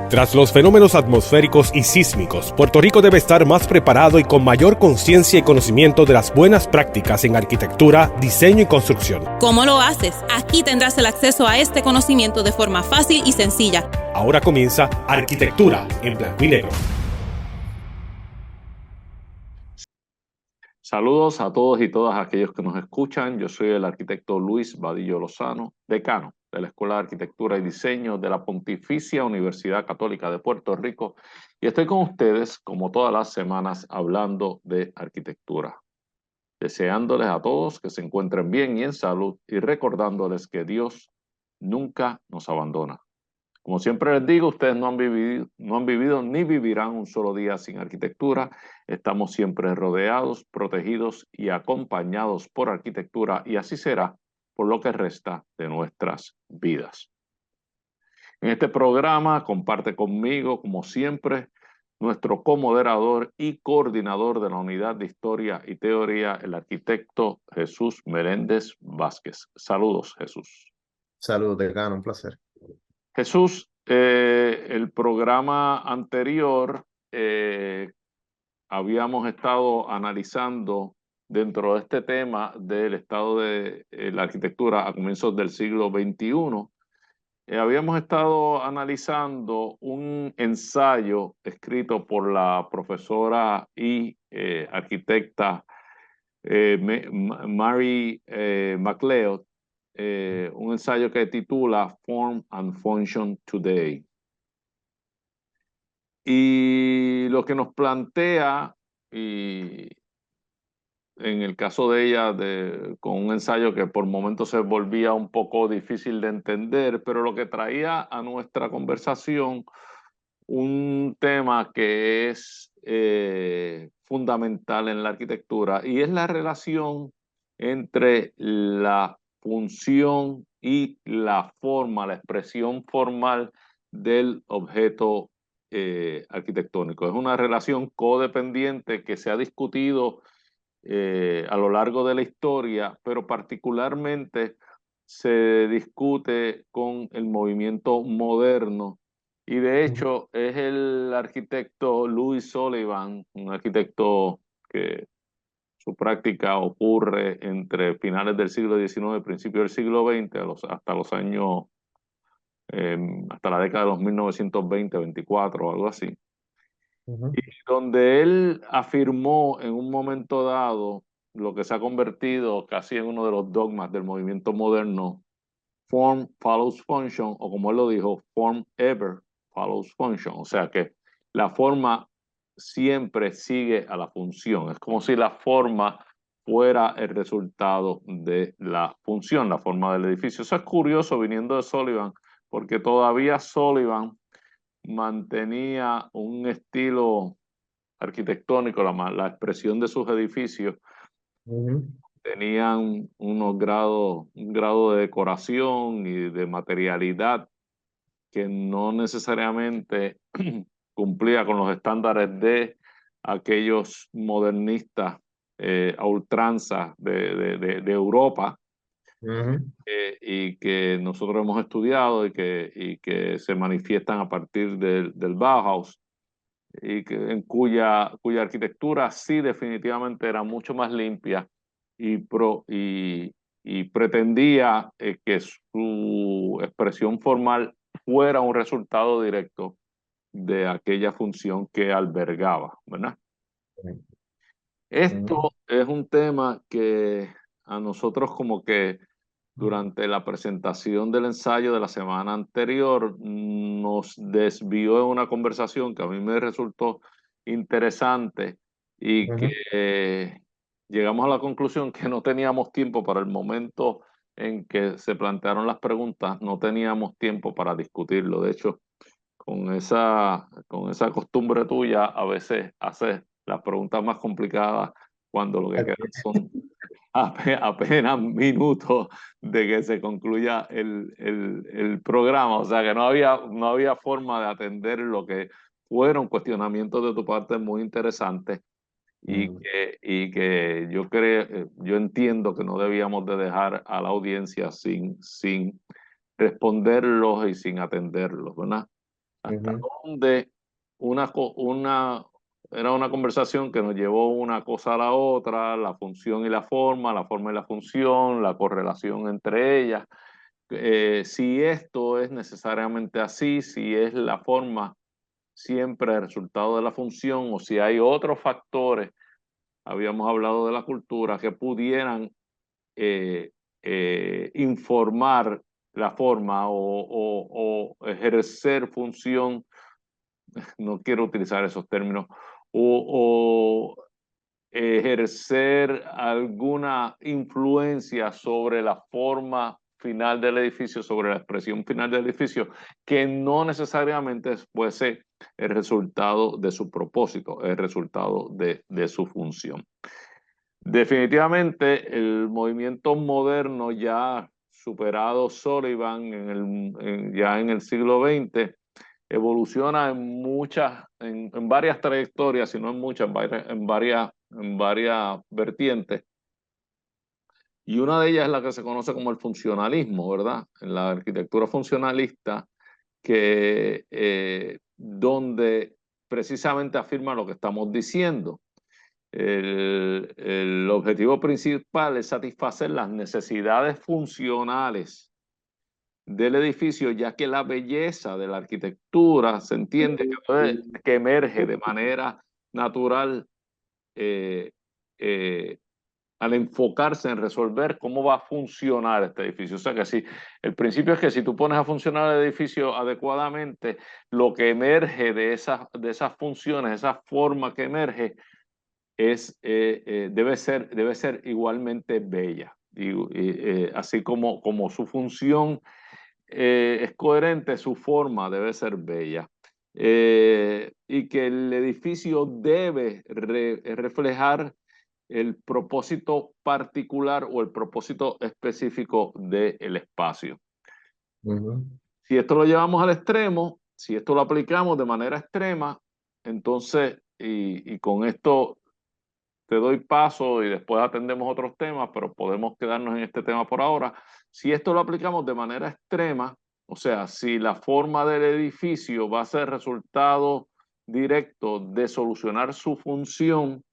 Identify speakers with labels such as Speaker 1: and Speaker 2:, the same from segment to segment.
Speaker 1: Tras los fenómenos atmosféricos y sísmicos, Puerto Rico debe estar más preparado y con mayor conciencia y conocimiento de las buenas prácticas en arquitectura, diseño y construcción.
Speaker 2: ¿Cómo lo haces? Aquí tendrás el acceso a este conocimiento de forma fácil y sencilla.
Speaker 1: Ahora comienza Arquitectura en Blanco y Negro.
Speaker 3: Saludos a todos y todas aquellos que nos escuchan. Yo soy el arquitecto Luis Vadillo Lozano, decano de la Escuela de Arquitectura y Diseño de la Pontificia Universidad Católica de Puerto Rico, y estoy con ustedes, como todas las semanas, hablando de arquitectura. Deseándoles a todos que se encuentren bien y en salud, y recordándoles que Dios nunca nos abandona. Como siempre les digo, ustedes no han vivido ni vivirán un solo día sin arquitectura. Estamos siempre rodeados, protegidos y acompañados por arquitectura, y así será por lo que resta de nuestras vidas. En este programa comparte conmigo, como siempre, nuestro comoderador y coordinador de la Unidad de Historia y Teoría, el arquitecto Jesús Meléndez Vázquez. Saludos, Jesús.
Speaker 4: Saludos, decano, un placer.
Speaker 3: Jesús, el programa anterior habíamos estado analizando dentro de este tema del estado de la arquitectura a comienzos del siglo XXI. Habíamos estado analizando un ensayo escrito por la profesora y arquitecta Mary MacLeod, un ensayo que titula Form and Function Today. Y lo que nos plantea, y en el caso de ella, con un ensayo que por momentos se volvía un poco difícil de entender, pero lo que traía a nuestra conversación un tema que es fundamental en la arquitectura, y es la relación entre la función y la forma, la expresión formal del objeto arquitectónico. Es una relación codependiente que se ha discutido a lo largo de la historia, pero particularmente se discute con el movimiento moderno. Y de hecho es el arquitecto Louis Sullivan, un arquitecto que su práctica ocurre entre finales del siglo XIX y principios del siglo XX, hasta los años, hasta la década de los 1920-24 o algo así. Y donde él afirmó en un momento dado lo que se ha convertido casi en uno de los dogmas del movimiento moderno: form follows function, o como él lo dijo, form ever follows function. O sea que la forma siempre sigue a la función. Es como si la forma fuera el resultado de la función, la forma del edificio. Eso es curioso viniendo de Sullivan, porque todavía Sullivan mantenía un estilo arquitectónico, la expresión de sus edificios tenían un grado de decoración y de materialidad que no necesariamente cumplía con los estándares de aquellos modernistas a ultranza de Europa, y que nosotros hemos estudiado y que se manifiestan a partir del Bauhaus, y en cuya arquitectura sí definitivamente era mucho más limpia y pretendía que su expresión formal fuera un resultado directo de aquella función que albergaba, ¿verdad? Esto es un tema que a nosotros, como que durante la presentación del ensayo de la semana anterior, nos desvió en una conversación que a mí me resultó interesante, y que llegamos a la conclusión que no teníamos tiempo para el momento en que se plantearon las preguntas, no teníamos tiempo para discutirlo. De hecho, con esa costumbre tuya, a veces haces las preguntas más complicadas cuando lo que quedan son apenas minutos de que se concluya el programa. O sea que no había forma de atender lo que fueron cuestionamientos de tu parte muy interesantes, y que yo entiendo que no debíamos de dejar a la audiencia sin responderlos y sin atenderlos, ¿verdad? hasta
Speaker 4: Ujú.
Speaker 3: dónde era una conversación que nos llevó una cosa a la otra, la función y la forma y la función, la correlación entre ellas. Si esto es necesariamente así, si es la forma siempre el resultado de la función o si hay otros factores, habíamos hablado de la cultura, que pudieran eh, informar la forma o ejercer función, no quiero utilizar esos términos, o ejercer alguna influencia sobre la forma final del edificio, sobre la expresión final del edificio, que no necesariamente fuese el resultado de su propósito, el resultado de su función. Definitivamente el movimiento moderno ya superado Sullivan ya en el siglo XX evoluciona en varias trayectorias, si no en muchas, en varias vertientes. Y una de ellas es la que se conoce como el funcionalismo, ¿verdad? En la arquitectura funcionalista, donde precisamente afirma lo que estamos diciendo. El objetivo principal es satisfacer las necesidades funcionales del edificio, ya que la belleza de la arquitectura se entiende que emerge de manera natural eh, eh, al enfocarse en resolver cómo va a funcionar este edificio. O sea que si el principio es que si tú pones a funcionar el edificio adecuadamente, lo que emerge de esas funciones, esa forma que emerge, debe ser igualmente bella. Así como su función es coherente, su forma debe ser bella. Y que el edificio debe reflejar el propósito particular o el propósito específico del espacio.
Speaker 4: Ujú.
Speaker 3: Si esto lo llevamos al extremo, si esto lo aplicamos de manera extrema, entonces, y con esto te doy paso y después atendemos otros temas, pero podemos quedarnos en este tema por ahora. Si esto lo aplicamos de manera extrema, o sea, si la forma del edificio va a ser resultado directo de solucionar su función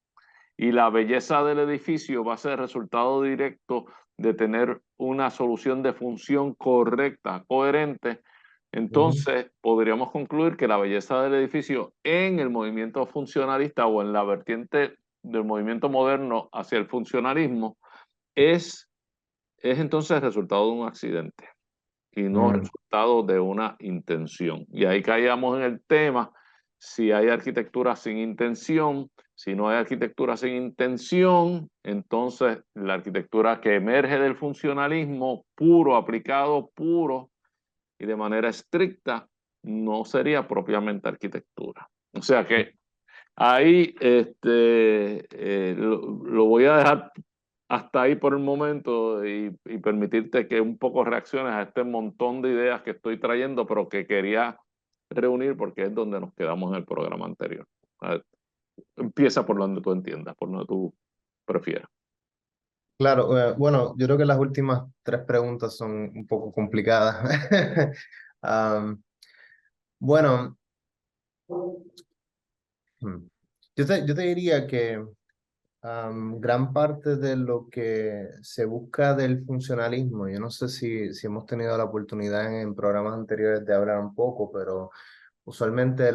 Speaker 3: y la belleza del edificio va a ser resultado directo de tener una solución de función correcta, coherente,
Speaker 4: Ujú.
Speaker 3: entonces podríamos concluir que la belleza del edificio en el movimiento funcionalista o en la vertiente del movimiento moderno hacia el funcionalismo es, es entonces el resultado de un accidente y no
Speaker 4: Mm.
Speaker 3: resultado de una intención. Y ahí caíamos en el tema, si hay arquitectura sin intención, si no hay arquitectura sin intención, entonces la arquitectura que emerge del funcionalismo puro, aplicado puro y de manera estricta, no sería propiamente arquitectura. O sea que ahí lo voy a dejar hasta ahí por el momento y permitirte que un poco reacciones a este montón de ideas que estoy trayendo, pero que quería reunir porque es donde nos quedamos en el programa anterior. A ver, empieza por donde tú entiendas, por donde tú prefieras.
Speaker 4: Claro, bueno, yo creo que las últimas tres preguntas son un poco complicadas. Am, bueno, hmm, yo te diría que gran parte de lo que se busca del funcionalismo, yo no sé si hemos tenido la oportunidad en programas anteriores de hablar un poco, pero usualmente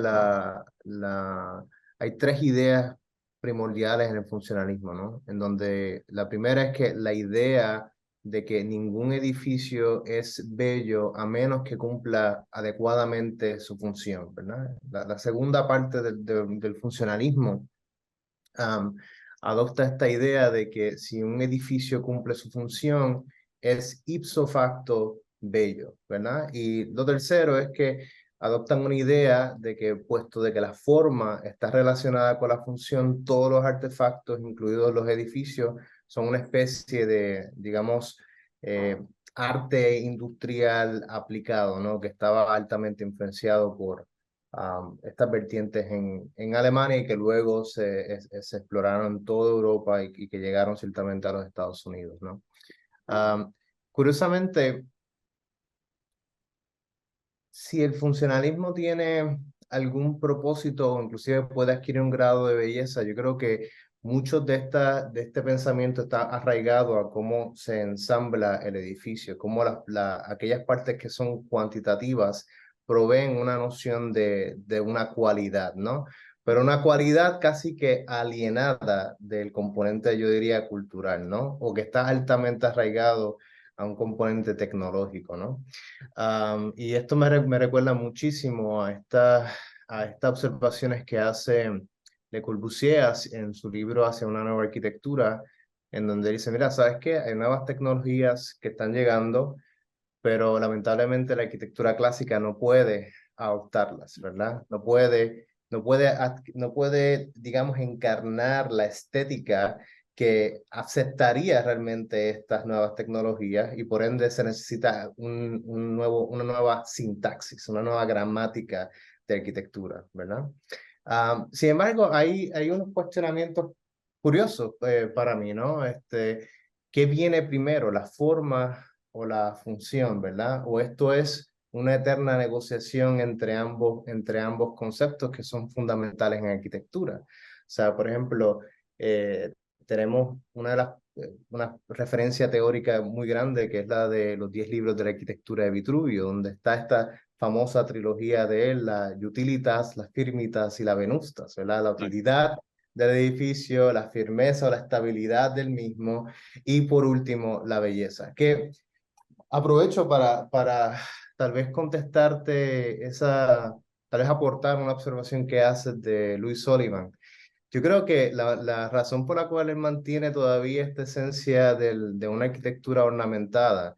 Speaker 4: hay tres ideas primordiales en el funcionalismo, ¿no? En donde la primera es que la idea de que ningún edificio es bello a menos que cumpla adecuadamente su función, ¿verdad? La segunda parte del funcionalismo am, adopta esta idea de que si un edificio cumple su función, es ipso facto bello, ¿verdad? Y lo tercero es que adoptan una idea de que, puesto de que la forma está relacionada con la función, todos los artefactos, incluidos los edificios, son una especie de, digamos, arte industrial aplicado, ¿no? Que estaba altamente influenciado por estas vertientes en Alemania y que luego se exploraron en toda Europa y que llegaron ciertamente a los Estados Unidos, ¿no? Curiosamente, si el funcionalismo tiene algún propósito o inclusive puede adquirir un grado de belleza, yo creo que muchos de este pensamiento está arraigado a cómo se ensambla el edificio, cómo aquellas partes que son cuantitativas proveen una noción de una cualidad, ¿no? Pero una cualidad casi que alienada del componente, yo diría, cultural, ¿no? O que está altamente arraigado a un componente tecnológico, ¿no? Y esto me recuerda muchísimo a estas observaciones que hace Le Corbusier en su libro Hacia una nueva arquitectura, en donde dice, mira, ¿sabes qué? Hay nuevas tecnologías que están llegando, pero lamentablemente la arquitectura clásica no puede adoptarlas, ¿verdad? No puede, digamos, encarnar la estética que aceptaría realmente estas nuevas tecnologías y por ende se necesita una nueva sintaxis, una nueva gramática de arquitectura, ¿verdad? Sin embargo, hay unos cuestionamientos curiosos para mí, ¿no? ¿Qué viene primero, la forma o la función, ¿verdad? O esto es una eterna negociación entre ambos conceptos que son fundamentales en arquitectura. O sea, por ejemplo, eh, tenemos una referencia teórica muy grande que es la de los 10 libros de la arquitectura de Vitruvio, donde está esta famosa trilogía de él, la Utilitas, la Firmitas y la Venustas, ¿verdad? La utilidad del edificio, la firmeza o la estabilidad del mismo y por último la belleza. Que aprovecho para tal vez contestarte tal vez aportar una observación que haces de Louis Sullivan. Yo creo que la razón por la cual él mantiene todavía esta esencia de una arquitectura ornamentada,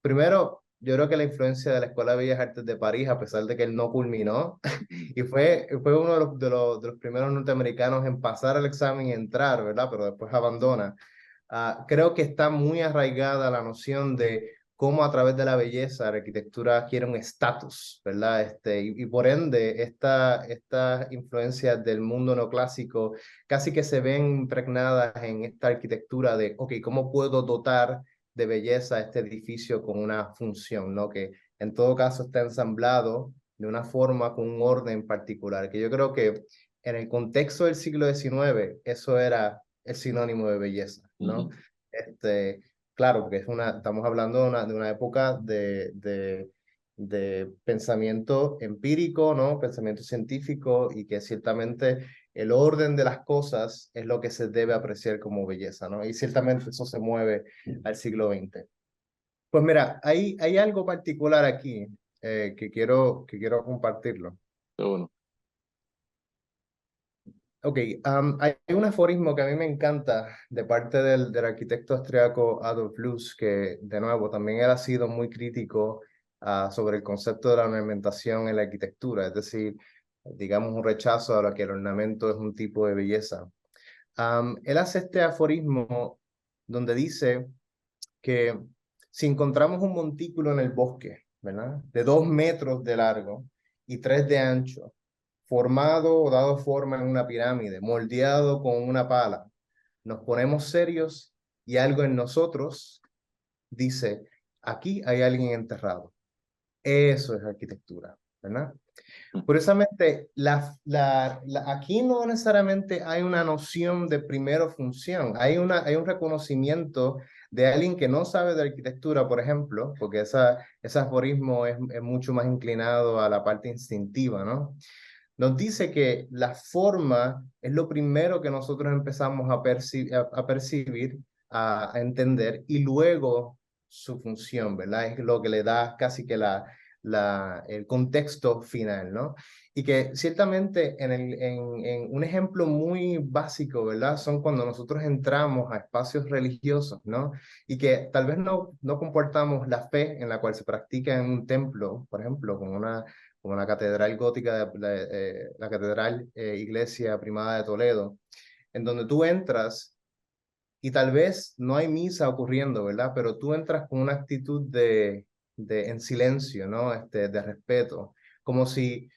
Speaker 4: primero, yo creo que la influencia de la Escuela de Bellas Artes de París, a pesar de que él no culminó, y fue uno de los primeros norteamericanos en pasar el examen y entrar, ¿verdad? Pero después abandona. Creo que está muy arraigada la noción de cómo a través de la belleza la arquitectura adquiere un estatus, ¿verdad? Y por ende, estas influencias del mundo neoclásico casi que se ven impregnadas en esta arquitectura de, ok, ¿cómo puedo dotar de belleza este edificio con una función, ¿no? Que en todo caso está ensamblado de una forma con un orden particular, que yo creo que en el contexto del siglo XIX eso era el sinónimo de belleza, ¿no? Claro, porque estamos hablando de una época de pensamiento empírico, ¿no? Pensamiento científico y que ciertamente el orden de las cosas es lo que se debe apreciar como belleza, ¿no? Y ciertamente eso se mueve al siglo XX. Pues mira, hay algo particular aquí que quiero compartirlo.
Speaker 3: Bueno,
Speaker 4: Ok, hay un aforismo que a mí me encanta de parte del arquitecto austriaco Adolf Loos, que de nuevo también él ha sido muy crítico sobre el concepto de la ornamentación en la arquitectura, es decir, digamos un rechazo a lo que el ornamento es un tipo de belleza. Él hace este aforismo donde dice que si encontramos un montículo en el bosque, ¿verdad? De 2 metros de largo y 3 de ancho, formado o dado forma en una pirámide, moldeado con una pala, nos ponemos serios y algo en nosotros dice, aquí hay alguien enterrado. Eso es arquitectura, ¿verdad? Curiosamente, aquí no necesariamente hay una noción de primero función, hay un reconocimiento de alguien que no sabe de arquitectura, por ejemplo, porque ese aforismo es mucho más inclinado a la parte instintiva, ¿no? Nos dice que la forma es lo primero que nosotros empezamos a percibir, a entender, y luego su función, ¿verdad? Es lo que le da casi que el contexto final, ¿no? Y que ciertamente en un ejemplo muy básico, ¿verdad? Son cuando nosotros entramos a espacios religiosos, ¿no? Y que tal vez no comportamos la fe en la cual se practica en un templo, por ejemplo, como la catedral gótica, la catedral iglesia primada de Toledo, en donde tú entras y tal vez no hay misa ocurriendo, ¿verdad? Pero tú entras con una actitud en silencio, ¿no? De respeto, como si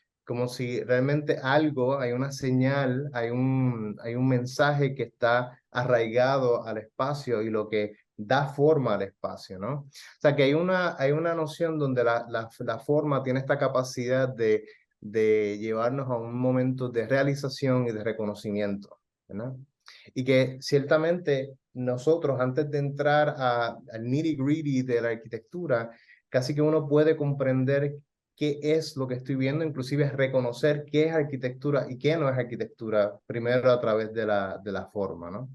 Speaker 4: realmente hay una señal, hay un mensaje que está arraigado al espacio y lo que da forma al espacio, ¿no? O sea, que hay una noción donde la forma tiene esta capacidad de llevarnos a un momento de realización y de reconocimiento, ¿verdad? Y que ciertamente nosotros, antes de entrar al nitty-gritty de la arquitectura, casi que uno puede comprender qué es lo que estoy viendo, inclusive reconocer qué es arquitectura y qué no es arquitectura, primero a través de la forma, ¿no?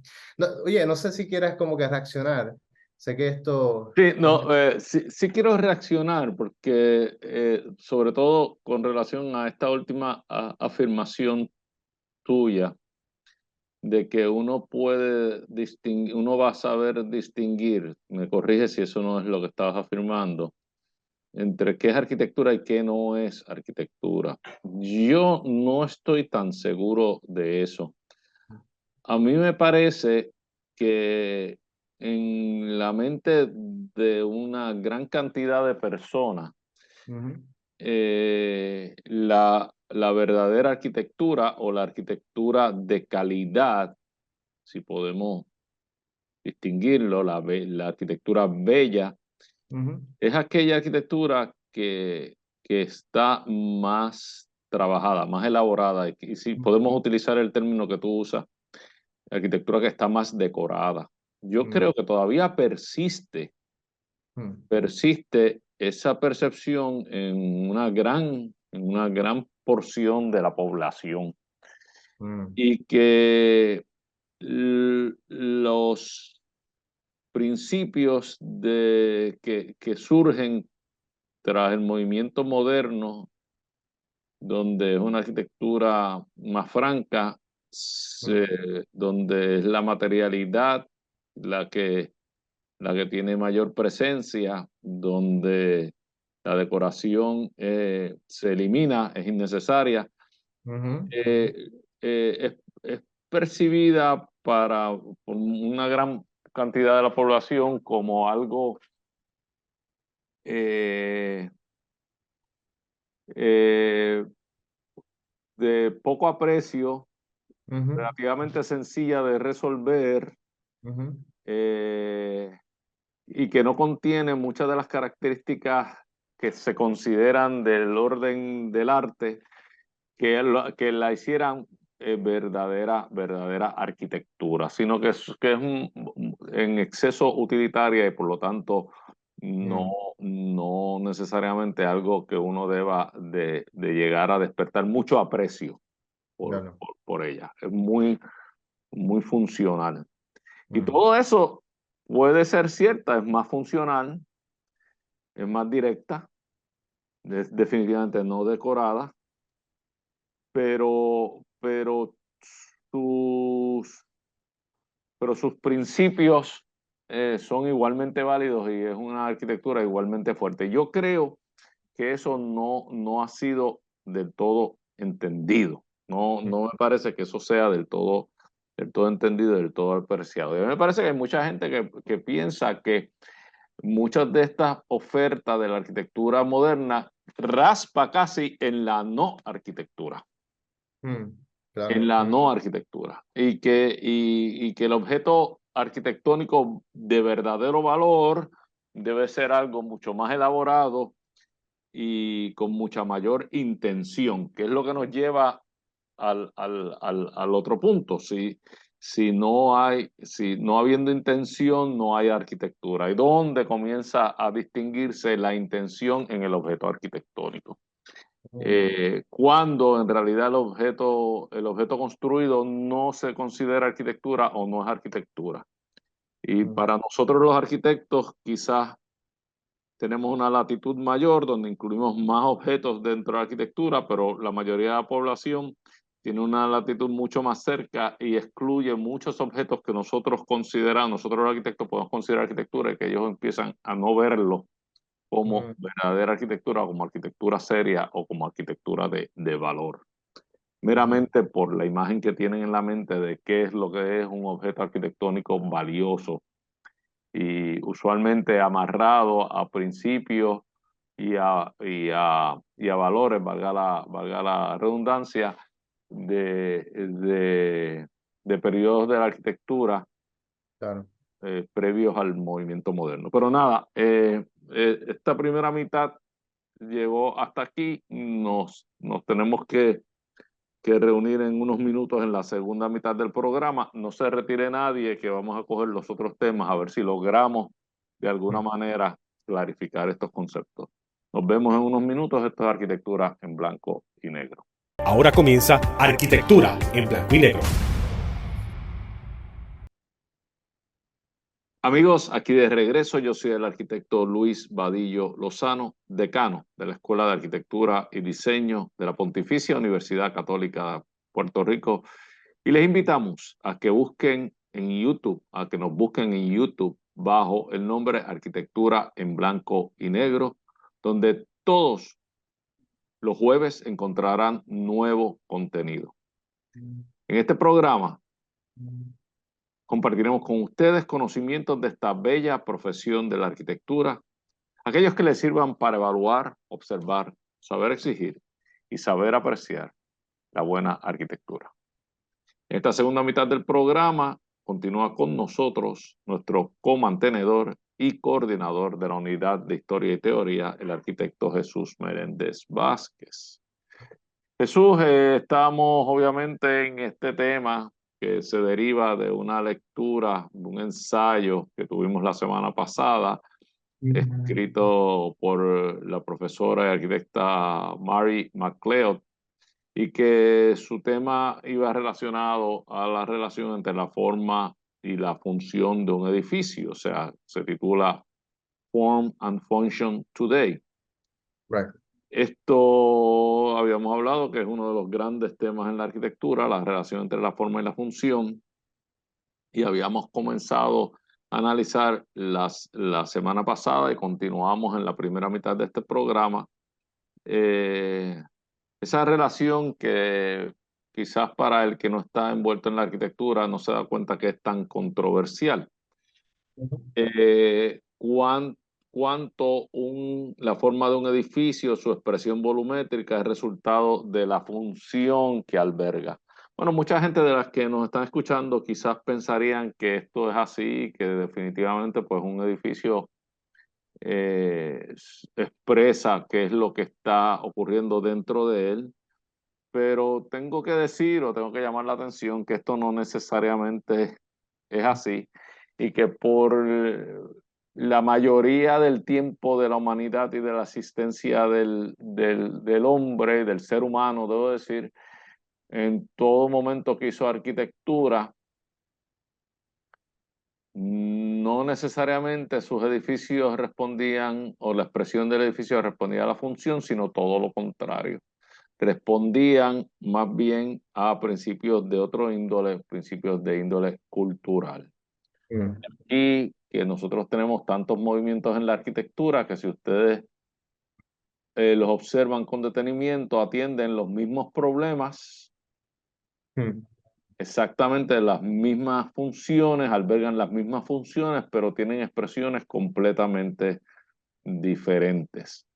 Speaker 4: Oye, no sé si quieres como que reaccionar. Sé que esto
Speaker 3: Sí,
Speaker 4: es...
Speaker 3: no, sí quiero reaccionar porque sobre todo con relación a esta última afirmación tuya de que uno puede distinguir, uno va a saber distinguir, me corrige si eso no es lo que estabas afirmando, entre qué es arquitectura y qué no es arquitectura. Yo no estoy tan seguro de eso. A mí me parece que en la mente de una gran cantidad de personas,
Speaker 4: Ujú,
Speaker 3: la verdadera arquitectura o la arquitectura de calidad, si podemos distinguirlo, la arquitectura bella,
Speaker 4: ujú,
Speaker 3: es aquella arquitectura que está más trabajada, más elaborada, y si podemos utilizar el término que tú usas, arquitectura que está más decorada. Yo
Speaker 4: ujú,
Speaker 3: creo que todavía
Speaker 4: ujú,
Speaker 3: persiste esa percepción en una gran porción de la población
Speaker 4: ujú,
Speaker 3: y que los principios que surgen tras el movimiento moderno, donde es una arquitectura más franca,
Speaker 4: ujú,
Speaker 3: donde es la materialidad la que, la que tiene mayor presencia, donde la decoración se elimina, es innecesaria,
Speaker 4: ujú,
Speaker 3: eh, es percibida por una gran cantidad de la población como algo eh, eh, de poco aprecio,
Speaker 4: ujú,
Speaker 3: relativamente sencilla de resolver,
Speaker 4: ujú,
Speaker 3: eh, y que no contiene muchas de las características que se consideran del orden del arte que la hicieran verdadera arquitectura, sino que es en exceso utilitaria y por lo tanto no,
Speaker 4: ujú.
Speaker 3: no necesariamente algo que uno deba de llegar a despertar mucho aprecio
Speaker 4: Claro.
Speaker 3: por ella. Es muy funcional. Y
Speaker 4: Mm,
Speaker 3: todo eso puede ser cierta, es más funcional, es más directa, es definitivamente no decorada, pero sus, pero sus principios son igualmente válidos y es una arquitectura igualmente fuerte. Yo creo que eso no ha sido del todo entendido. No me parece que eso sea del todo entendido, del todo apreciado. Y a mí me parece que hay mucha gente que piensa que muchas de estas ofertas de la arquitectura moderna raspa casi en la no arquitectura,
Speaker 4: mm,
Speaker 3: en
Speaker 4: claro.
Speaker 3: la
Speaker 4: Mm,
Speaker 3: no arquitectura, y que el objeto arquitectónico de verdadero valor debe ser algo mucho más elaborado y con mucha mayor intención, que es lo que nos lleva al otro punto. Si no habiendo intención, no hay arquitectura. ¿Y dónde comienza a distinguirse la intención en el objeto arquitectónico?
Speaker 4: mm,
Speaker 3: Cuando en realidad el objeto construido no se considera arquitectura o no es arquitectura. Y
Speaker 4: mm,
Speaker 3: para nosotros los arquitectos quizás tenemos una latitud mayor donde incluimos más objetos dentro de la arquitectura, pero la mayoría de la población tiene una latitud mucho más cerca y excluye muchos objetos que nosotros los arquitectos podemos considerar arquitectura y que ellos empiezan a no verlo como
Speaker 4: mm,
Speaker 3: verdadera arquitectura, como arquitectura seria o como arquitectura de valor,
Speaker 4: mm,
Speaker 3: meramente por la imagen que tienen en la mente de qué es lo que es un objeto arquitectónico valioso y usualmente amarrado a principios y a valores, valga la redundancia, de, de, de periodos de la arquitectura
Speaker 4: claro.
Speaker 3: previos al movimiento moderno. Pero nada, esta primera mitad llegó hasta aquí. Nos tenemos que reunir en unos minutos en la segunda mitad del programa. No se retire nadie, que vamos a coger los otros temas a ver si logramos de alguna manera clarificar estos conceptos. Nos vemos en unos minutos. Esto es Arquitectura en Blanco y Negro.
Speaker 1: Ahora comienza Arquitectura en Blanco y Negro.
Speaker 3: Amigos, aquí de regreso, yo soy el arquitecto Luis Vadillo Lozano, decano de la Escuela de Arquitectura y Diseño de la Pontificia Universidad Católica de Puerto Rico, y les invitamos a que busquen en YouTube, a que nos busquen en YouTube bajo el nombre Arquitectura en Blanco y Negro, donde todos los jueves encontrarán nuevo contenido. En este programa compartiremos con ustedes conocimientos de esta bella profesión de la arquitectura, aquellos que les sirvan para evaluar, observar, saber exigir y saber apreciar la buena arquitectura. En esta segunda mitad del programa continúa con nosotros nuestro comantenedor y coordinador de la Unidad de Historia y Teoría, el arquitecto Jesús Meléndez Vázquez. Jesús, estamos obviamente en este tema que se deriva de una lectura, de un ensayo que tuvimos la semana pasada, escrito por la profesora y arquitecta Mary MacLeod, y que su tema iba relacionado a la relación entre la forma y la función de un edificio. O sea, se titula Form and Function Today.
Speaker 4: Right.
Speaker 3: Esto habíamos hablado que es uno de los grandes temas en la arquitectura, la relación entre la forma y la función, y habíamos comenzado a analizar la semana pasada y continuamos en la primera mitad de este programa esa relación que quizás para el que no está envuelto en la arquitectura no se da cuenta que es tan controversial. Cuánto la forma de un edificio, su expresión volumétrica es resultado de la función que alberga. Bueno, mucha gente de las que nos están escuchando quizás pensarían que esto es así, que definitivamente pues un edificio expresa qué es lo que está ocurriendo dentro de él, pero tengo que decir o tengo que llamar la atención que esto no necesariamente es así, y que por la mayoría del tiempo de la humanidad y de la existencia del hombre, del ser humano, debo decir, en todo momento que hizo arquitectura, no necesariamente sus edificios respondían, o la expresión del edificio respondía a la función, sino todo lo contrario. Respondían más bien a principios de otro índole, principios de índole cultural. Y que nosotros tenemos tantos movimientos en la arquitectura que si ustedes los observan con detenimiento, atienden los mismos problemas, exactamente las mismas funciones, albergan las mismas funciones, pero tienen expresiones completamente diferentes.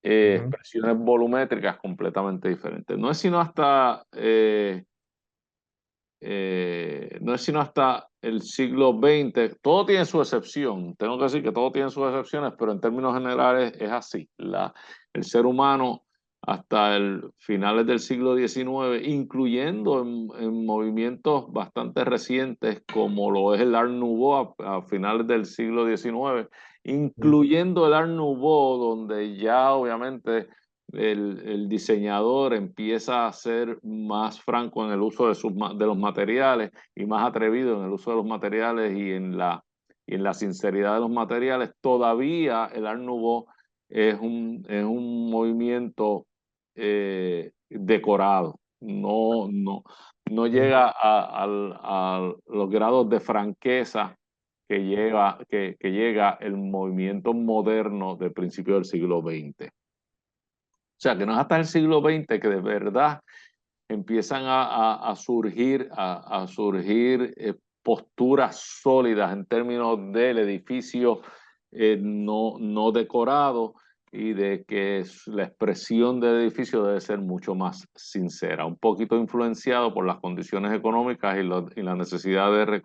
Speaker 3: Expresiones volumétricas completamente diferentes. No es sino hasta el siglo XX, todo tiene su excepción, tengo que decir que todo tiene sus excepciones, pero en términos generales es así. El ser humano hasta finales del siglo XIX, incluyendo en movimientos bastante recientes como lo es el Art Nouveau a finales del siglo XIX, incluyendo el Art Nouveau, donde ya obviamente el diseñador empieza a ser más franco en el uso de los materiales y más atrevido en el uso de los materiales y en la sinceridad de los materiales. Todavía el Art Nouveau es un movimiento decorado, no llega a los grados de franqueza que llega el movimiento moderno del principio del siglo XX. O sea, que no es hasta el siglo XX que de verdad empiezan a surgir posturas sólidas en términos del edificio no decorado, y de que la expresión del edificio debe ser mucho más sincera, un poquito influenciado por las condiciones económicas y la necesidad de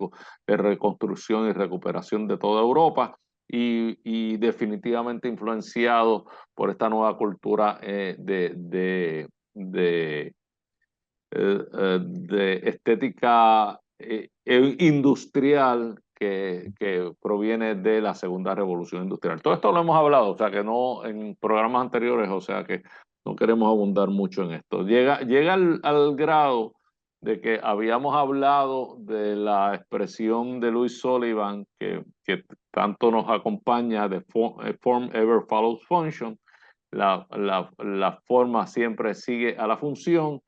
Speaker 3: reconstrucción y recuperación de toda Europa y definitivamente influenciado por esta nueva cultura de estética industrial que proviene de la segunda revolución industrial. Todo esto lo hemos hablado, o sea que no en programas anteriores, o sea que no queremos abundar mucho en esto. Llega al grado de que habíamos hablado de la expresión de Louis Sullivan, que tanto nos acompaña, de form ever follows function, la forma siempre sigue a la función.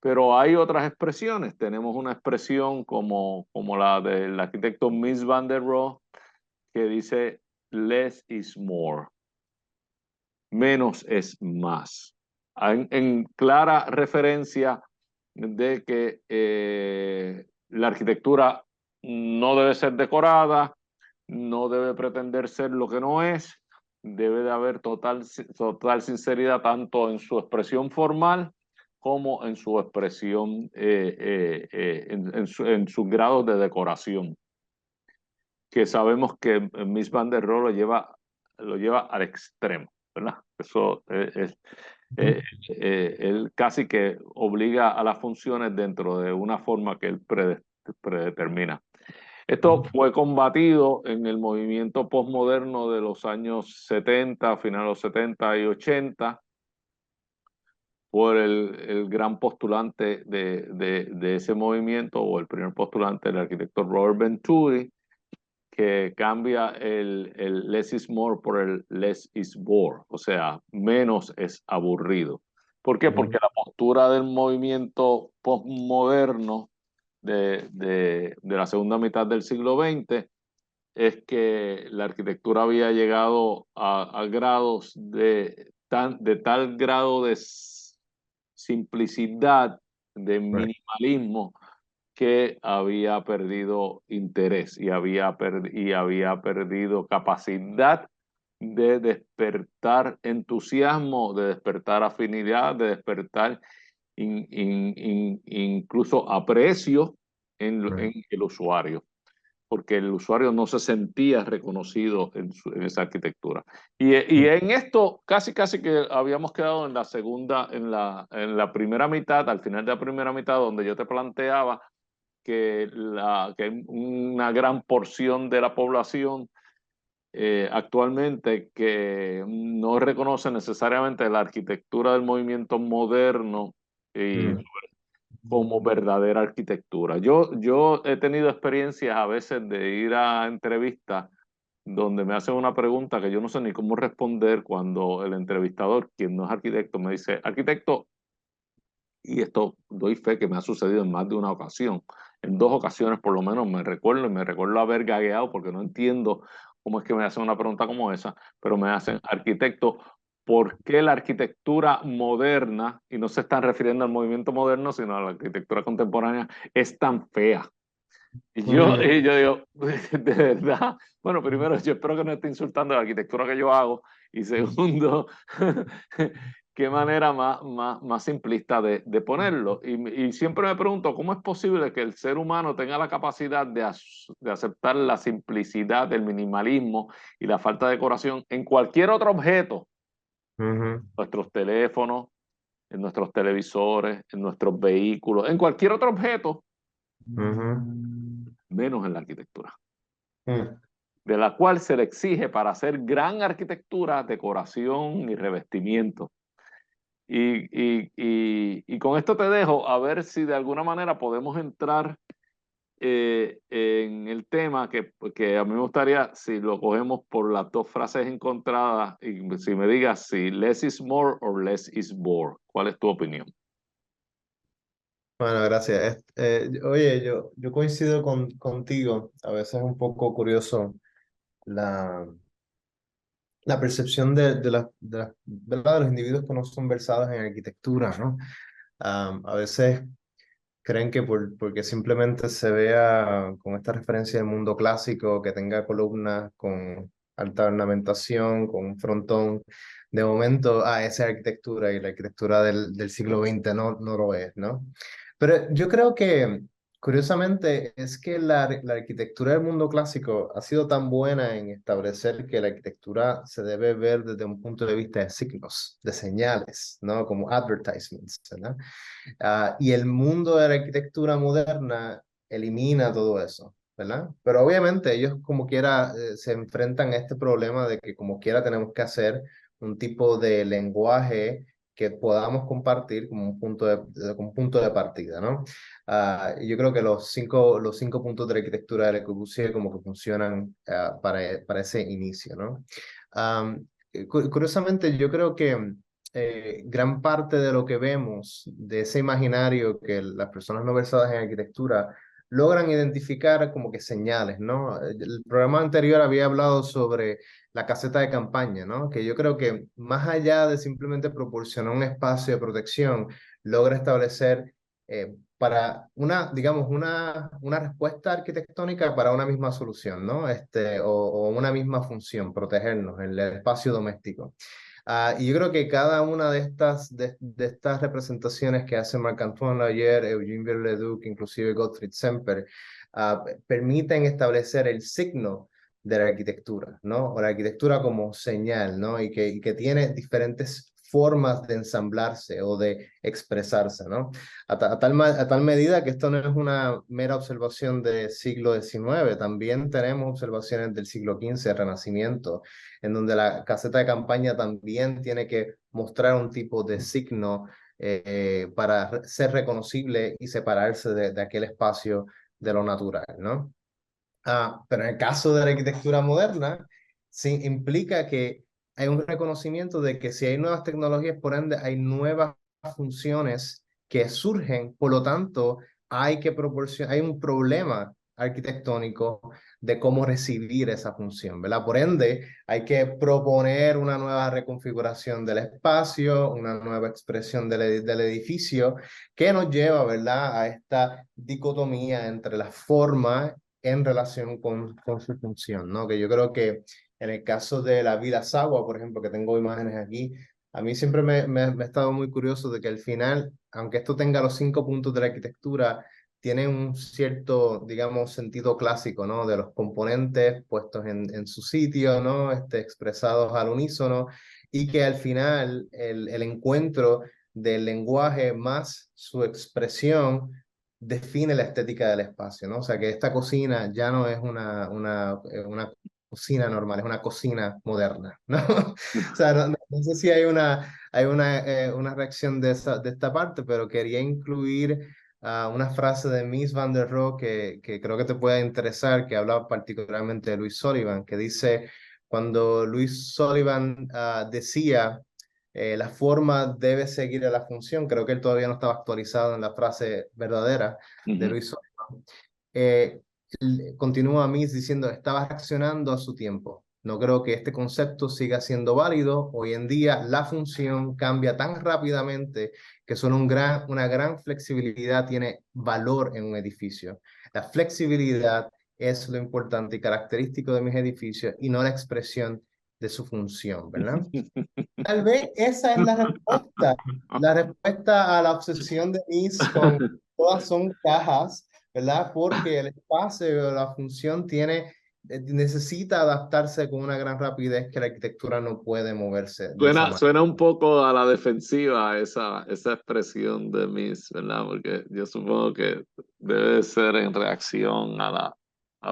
Speaker 3: Pero hay otras expresiones. Tenemos una expresión como la del arquitecto Mies van der Rohe, que dice less is more, menos es más. En clara referencia de que la arquitectura no debe ser decorada, no debe pretender ser lo que no es, debe de haber total sinceridad tanto en su expresión formal como en su expresión, en sus grados de decoración, que sabemos que Mies van der Rohe lo lleva al extremo, ¿verdad? Eso él casi que obliga a las funciones dentro de una forma que él predetermina. Esto fue combatido en el movimiento postmoderno de los años 70, finales de los 70 y 80, por el gran postulante de ese movimiento, o el primer postulante, el arquitecto Robert Venturi, que cambia el less is more por el less is bore, o sea, menos es aburrido. ¿Por qué? Porque la postura del movimiento postmoderno de la segunda mitad del siglo XX es que la arquitectura había llegado a grados de tal grado de simplicidad, de minimalismo, que había perdido interés y había perdido capacidad de despertar entusiasmo, de despertar afinidad, de despertar incluso aprecio en el usuario, porque el usuario no se sentía reconocido en esa arquitectura. Y en esto casi que habíamos quedado en la segunda, en la primera mitad, al final de la primera mitad, donde yo te planteaba que hay una gran porción de la población actualmente que no reconoce necesariamente la arquitectura del movimiento moderno como verdadera arquitectura. Yo he tenido experiencias a veces de ir a entrevistas donde me hacen una pregunta que yo no sé ni cómo responder, cuando el entrevistador, quien no es arquitecto, me dice: arquitecto, y esto doy fe que me ha sucedido en más de una ocasión, en 2 ocasiones por lo menos me recuerdo haber gagueado porque no entiendo cómo es que me hacen una pregunta como esa, pero me hacen: arquitecto, ¿por qué la arquitectura moderna, y no se están refiriendo al movimiento moderno, sino a la arquitectura contemporánea, es tan fea? Y yo digo, ¿de verdad? Bueno, primero, yo espero que no esté insultando la arquitectura que yo hago. Y segundo, qué manera más simplista de ponerlo. Y siempre me pregunto, ¿cómo es posible que el ser humano tenga la capacidad de aceptar la simplicidad, el minimalismo y la falta de decoración en cualquier otro objeto? Nuestros teléfonos, en nuestros televisores, en nuestros vehículos, en cualquier otro objeto, menos en la arquitectura, de la cual se le exige, para hacer gran arquitectura, decoración y revestimiento. Y con esto te dejo a ver si de alguna manera podemos entrar en el tema que a mí me gustaría, si lo cogemos por las dos frases encontradas, y si me digas si less is more o less is bore. ¿Cuál es tu opinión?
Speaker 4: Bueno, gracias. Oye, yo coincido contigo. A veces es un poco curioso la, la percepción ¿verdad? De los individuos que no son versados en arquitectura, ¿no? A veces creen que porque simplemente se vea con esta referencia del mundo clásico, que tenga columnas con alta ornamentación, con un frontón. De momento, esa arquitectura y la arquitectura del siglo XX no lo es, ¿no? Pero yo creo que, curiosamente, es que la arquitectura del mundo clásico ha sido tan buena en establecer que la arquitectura se debe ver desde un punto de vista de signos, de señales, ¿no? Como advertisements, ¿verdad? Y el mundo de la arquitectura moderna elimina todo eso, ¿verdad? Pero obviamente ellos como quiera se enfrentan a este problema de que como quiera tenemos que hacer un tipo de lenguaje que podamos compartir como como un punto de partida, ¿no? Yo creo que los cinco puntos de la arquitectura de Le Corbusier como que funcionan para ese inicio, ¿no? Curiosamente, yo creo que gran parte de lo que vemos, de ese imaginario que las personas no versadas en arquitectura logran identificar como que señales, ¿no? El programa anterior había hablado sobre la caseta de campaña, ¿no? Que yo creo que más allá de simplemente proporcionar un espacio de protección, logra establecer para digamos, una respuesta arquitectónica para una misma solución, ¿no? O una misma función, protegernos en el espacio doméstico. Y yo creo que cada una de estas representaciones que hace Marc-Antoine Layet, Eugene Viollet-le-Duc, inclusive Gottfried Semper, permiten establecer el signo de la arquitectura, ¿no? O la arquitectura como señal, ¿no? Y que tiene diferentes formas de ensamblarse o de expresarse, ¿no? A tal medida que esto no es una mera observación del siglo XIX, también tenemos observaciones del siglo XV, Renacimiento, en donde la caseta de campaña también tiene que mostrar un tipo de signo para ser reconocible y separarse de aquel espacio de lo natural, ¿no? Pero en el caso de la arquitectura moderna, sí implica que hay un reconocimiento de que si hay nuevas tecnologías, por ende, hay nuevas funciones que surgen, por lo tanto, hay un problema arquitectónico de cómo recibir esa función, ¿verdad? Por ende, hay que proponer una nueva reconfiguración del espacio, una nueva expresión del edificio, que nos lleva, ¿verdad?, a esta dicotomía entre la forma en relación con su función, ¿no? Que yo creo que en el caso de la Villa Savoia, por ejemplo, que tengo imágenes aquí, a mí siempre me ha estado muy curioso de que al final, aunque esto tenga los 5 puntos de la arquitectura, tiene un cierto, digamos, sentido clásico, ¿no? De los componentes puestos en su sitio, ¿no? Expresados al unísono, y que al final el encuentro del lenguaje más su expresión define la estética del espacio, ¿no? O sea, que esta cocina ya no es una cocina normal, es una cocina moderna, ¿no? O sea, no sé si hay una reacción de esta parte, pero quería incluir una frase de Mies van der Rohe que creo que te puede interesar, que habla particularmente de Louis Sullivan, que dice, cuando Louis Sullivan decía la forma debe seguir a la función. Creo que él todavía no estaba actualizado en la frase verdadera de Luis Sullivan. Continúa Mises diciendo, estaba reaccionando a su tiempo. No creo que este concepto siga siendo válido. Hoy en día la función cambia tan rápidamente que solo una gran flexibilidad tiene valor en un edificio. La flexibilidad es lo importante y característico de mis edificios y no la expresión de su función, ¿verdad? Tal vez esa es la respuesta a la obsesión de Mies con todas son cajas, ¿verdad? Porque el espacio, la función necesita adaptarse con una gran rapidez que la arquitectura no puede moverse de esa manera.
Speaker 3: Suena un poco a la defensiva esa expresión de Miss, ¿verdad? Porque yo supongo que debe ser en reacción a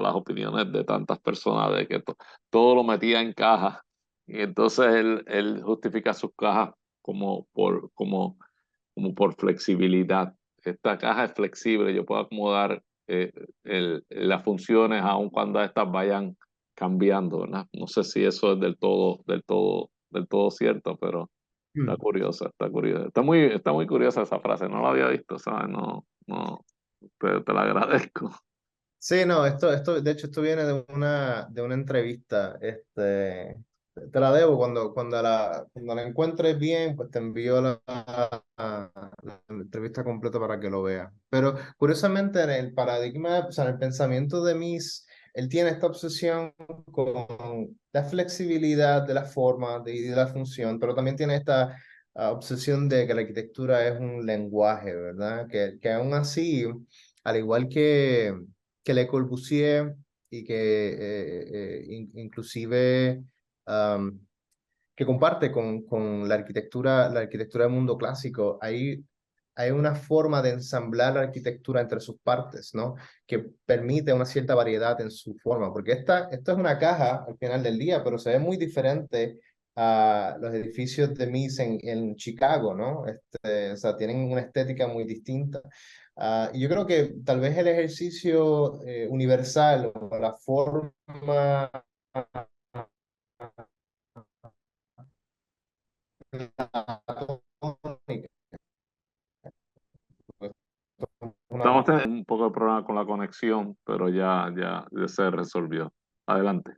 Speaker 3: las opiniones de tantas personas de que todo lo metía en caja. Y entonces él justifica sus cajas como por flexibilidad. Esta caja es flexible, yo puedo acomodar las funciones aun cuando estas vayan cambiando, ¿verdad? No sé si eso es del todo cierto, pero está curiosa, está curiosa. Está muy curiosa esa frase, no la había visto, ¿sabes? No, te la agradezco.
Speaker 4: Sí, no, de hecho, esto viene de una entrevista. Te la debo cuando la encuentres bien, pues te envío la entrevista completa para que lo veas. Pero curiosamente, en el paradigma, o sea, en el pensamiento de Mises, él tiene esta obsesión la flexibilidad de la forma y de la función, pero también tiene esta obsesión de que la arquitectura es un lenguaje, ¿verdad? Que aún así, al igual que Le Corbusier y que inclusive que comparte con la arquitectura del mundo clásico, hay una forma de ensamblar la arquitectura entre sus partes, ¿no? Que permite una cierta variedad en su forma, porque esto es una caja al final del día, pero se ve muy diferente a los edificios de Mies en Chicago, ¿no? O sea, tienen una estética muy distinta. Y yo creo que tal vez el ejercicio universal o la forma
Speaker 3: Estamos teniendo un poco de problema con la conexión, pero ya se resolvió. Adelante.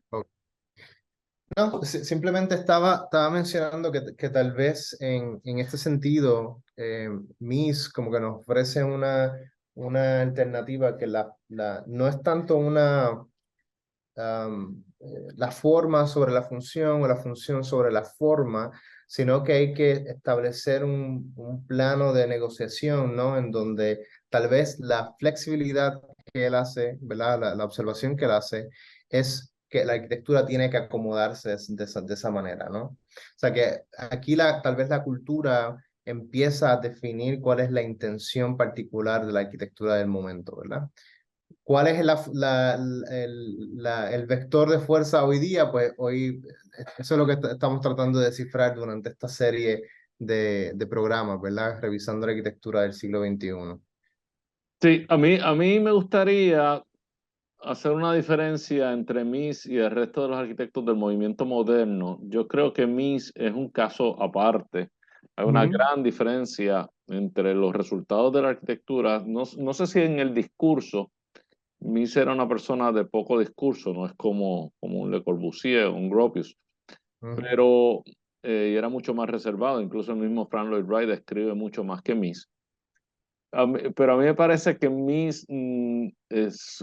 Speaker 4: No, simplemente estaba mencionando que tal vez en este sentido, MIS como que nos ofrece una alternativa que no es tanto la forma sobre la función o la función sobre la forma, sino que hay que establecer un plano de negociación, ¿no? En donde tal vez la flexibilidad que él hace, ¿verdad? La observación que él hace es que la arquitectura tiene que acomodarse de esa manera, ¿no? O sea que aquí tal vez la cultura empieza a definir cuál es la intención particular de la arquitectura del momento, ¿verdad? ¿Cuál es el vector de fuerza hoy día? Pues hoy eso es lo que estamos tratando de descifrar durante esta serie de programas, ¿verdad? Revisando la arquitectura del siglo XXI.
Speaker 3: Sí, a mí me gustaría hacer una diferencia entre Mies y el resto de los arquitectos del movimiento moderno. Yo creo que Mies es un caso aparte. Hay una
Speaker 4: Ujú,
Speaker 3: gran diferencia entre los resultados de la arquitectura. No sé si en el discurso, Mies era una persona de poco discurso, no es como un Le Corbusier o un Gropius,
Speaker 4: ujú,
Speaker 3: pero y era mucho más reservado. Incluso el mismo Frank Lloyd Wright escribe mucho más que Mies. Pero a mí me parece que Mies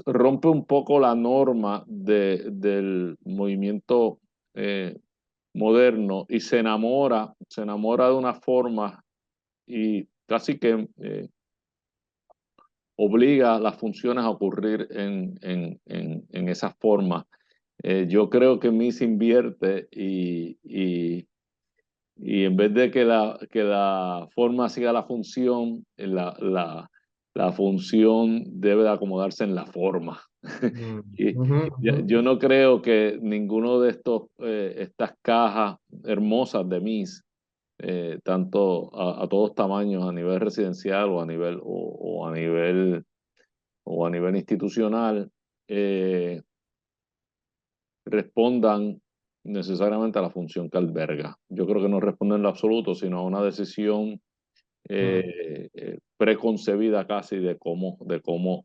Speaker 3: rompe un poco la norma del movimiento eh, moderno y se enamora de una forma y casi que obliga las funciones a ocurrir en esa forma. Yo creo que Mies invierte y en vez de que la forma siga la función, la función debe de acomodarse en la forma.
Speaker 4: ujú,
Speaker 3: Y
Speaker 4: ujú,
Speaker 3: yo no creo que ninguno de estas cajas hermosas de Mies, tanto a todos tamaños, a nivel residencial o a nivel institucional, eh, respondan necesariamente a la función que alberga. Yo creo que no responden en lo absoluto, sino a una decisión
Speaker 4: ujú,
Speaker 3: preconcebida casi de cómo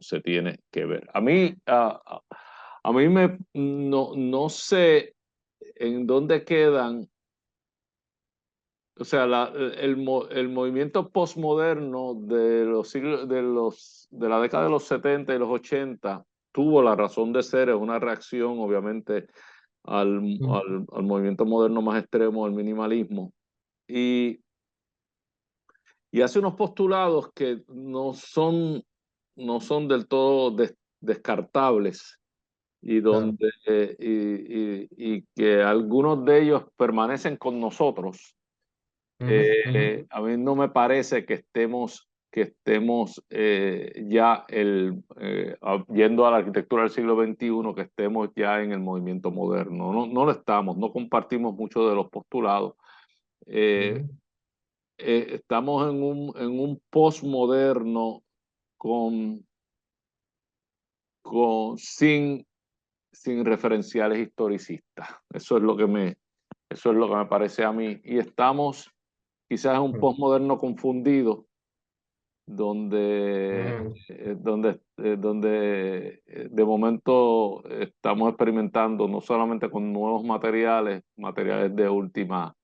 Speaker 3: se tiene que ver. A mí no sé en dónde quedan, o sea, el movimiento postmoderno de los siglos, de la década de los 70 y los 80 tuvo la razón de ser, es una reacción obviamente
Speaker 4: ujú,
Speaker 3: al movimiento moderno más extremo, al minimalismo, y, y hace unos postulados que no son del todo descartables y,
Speaker 4: claro.
Speaker 3: donde, y que algunos de ellos permanecen con nosotros.
Speaker 4: Ujú, ujú,
Speaker 3: A mí no me parece que estemos ya yendo a la arquitectura del siglo XXI, que estemos ya en el movimiento moderno. No lo estamos, no compartimos mucho de los postulados. Eh,
Speaker 4: ujú,
Speaker 3: Estamos en un postmoderno con, sin, sin referenciales historicistas. Eso es lo que me parece a mí. Y estamos quizás en un
Speaker 4: ujú,
Speaker 3: postmoderno confundido
Speaker 4: ujú,
Speaker 3: donde de momento estamos experimentando no solamente con nuevos materiales de última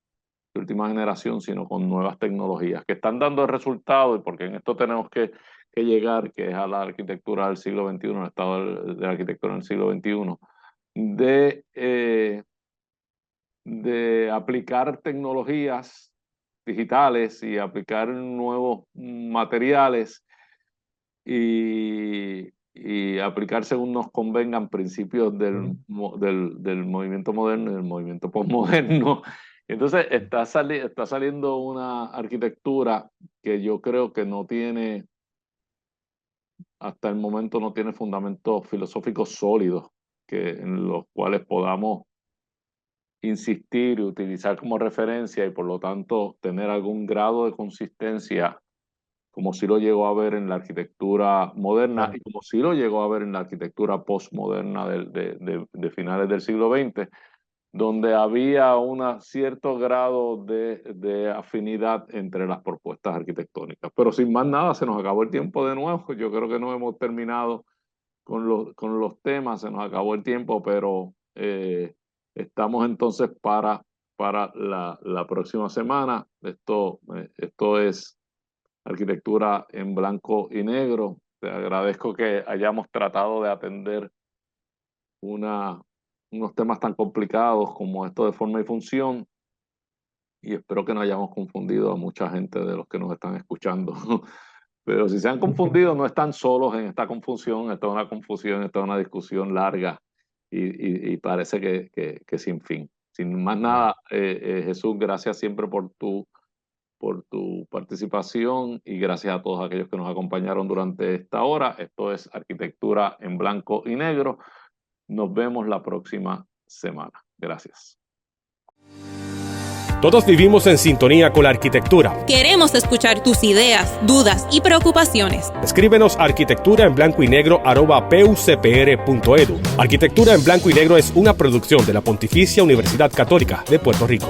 Speaker 3: generación, sino con nuevas tecnologías que están dando el resultado, y porque en esto tenemos que llegar, que es a la arquitectura del siglo XXI, el estado de la arquitectura en el siglo XXI, de de aplicar tecnologías digitales y aplicar nuevos materiales y aplicar según nos convengan principios del movimiento moderno y del movimiento posmoderno. Entonces está saliendo una arquitectura que yo creo que no tiene, hasta el momento no tiene fundamentos filosóficos sólidos en los cuales podamos insistir y utilizar como referencia y por lo tanto tener algún grado de consistencia, como sí lo llegó a ver en la arquitectura moderna y como sí lo llegó a ver en la arquitectura postmoderna de finales del siglo XX, donde había un cierto grado de afinidad entre las propuestas arquitectónicas. Pero sin más nada, se nos acabó el tiempo de nuevo. Yo creo que no hemos terminado con los temas, se nos acabó el tiempo, pero estamos entonces para la próxima semana. Esto es Arquitectura en Blanco y Negro. Te agradezco que hayamos tratado de atender unos temas tan complicados como esto de forma y función, y espero que no hayamos confundido a mucha gente de los que nos están escuchando. Pero si se han confundido, no están solos en esta confusión. Esta es una confusión, esta es una discusión larga y parece que sin fin. Sin más nada, Jesús, gracias siempre por tu participación y gracias a todos aquellos que nos acompañaron durante esta hora. Esto es Arquitectura en Blanco y Negro. Nos vemos la próxima semana. Gracias.
Speaker 1: Todos vivimos en sintonía con la arquitectura.
Speaker 2: Queremos escuchar tus ideas, dudas y preocupaciones.
Speaker 1: Escríbenos a arquitecturaenblancoynegro@pucpr.edu. Arquitectura en Blanco y Negro es una producción de la Pontificia Universidad Católica de Puerto Rico.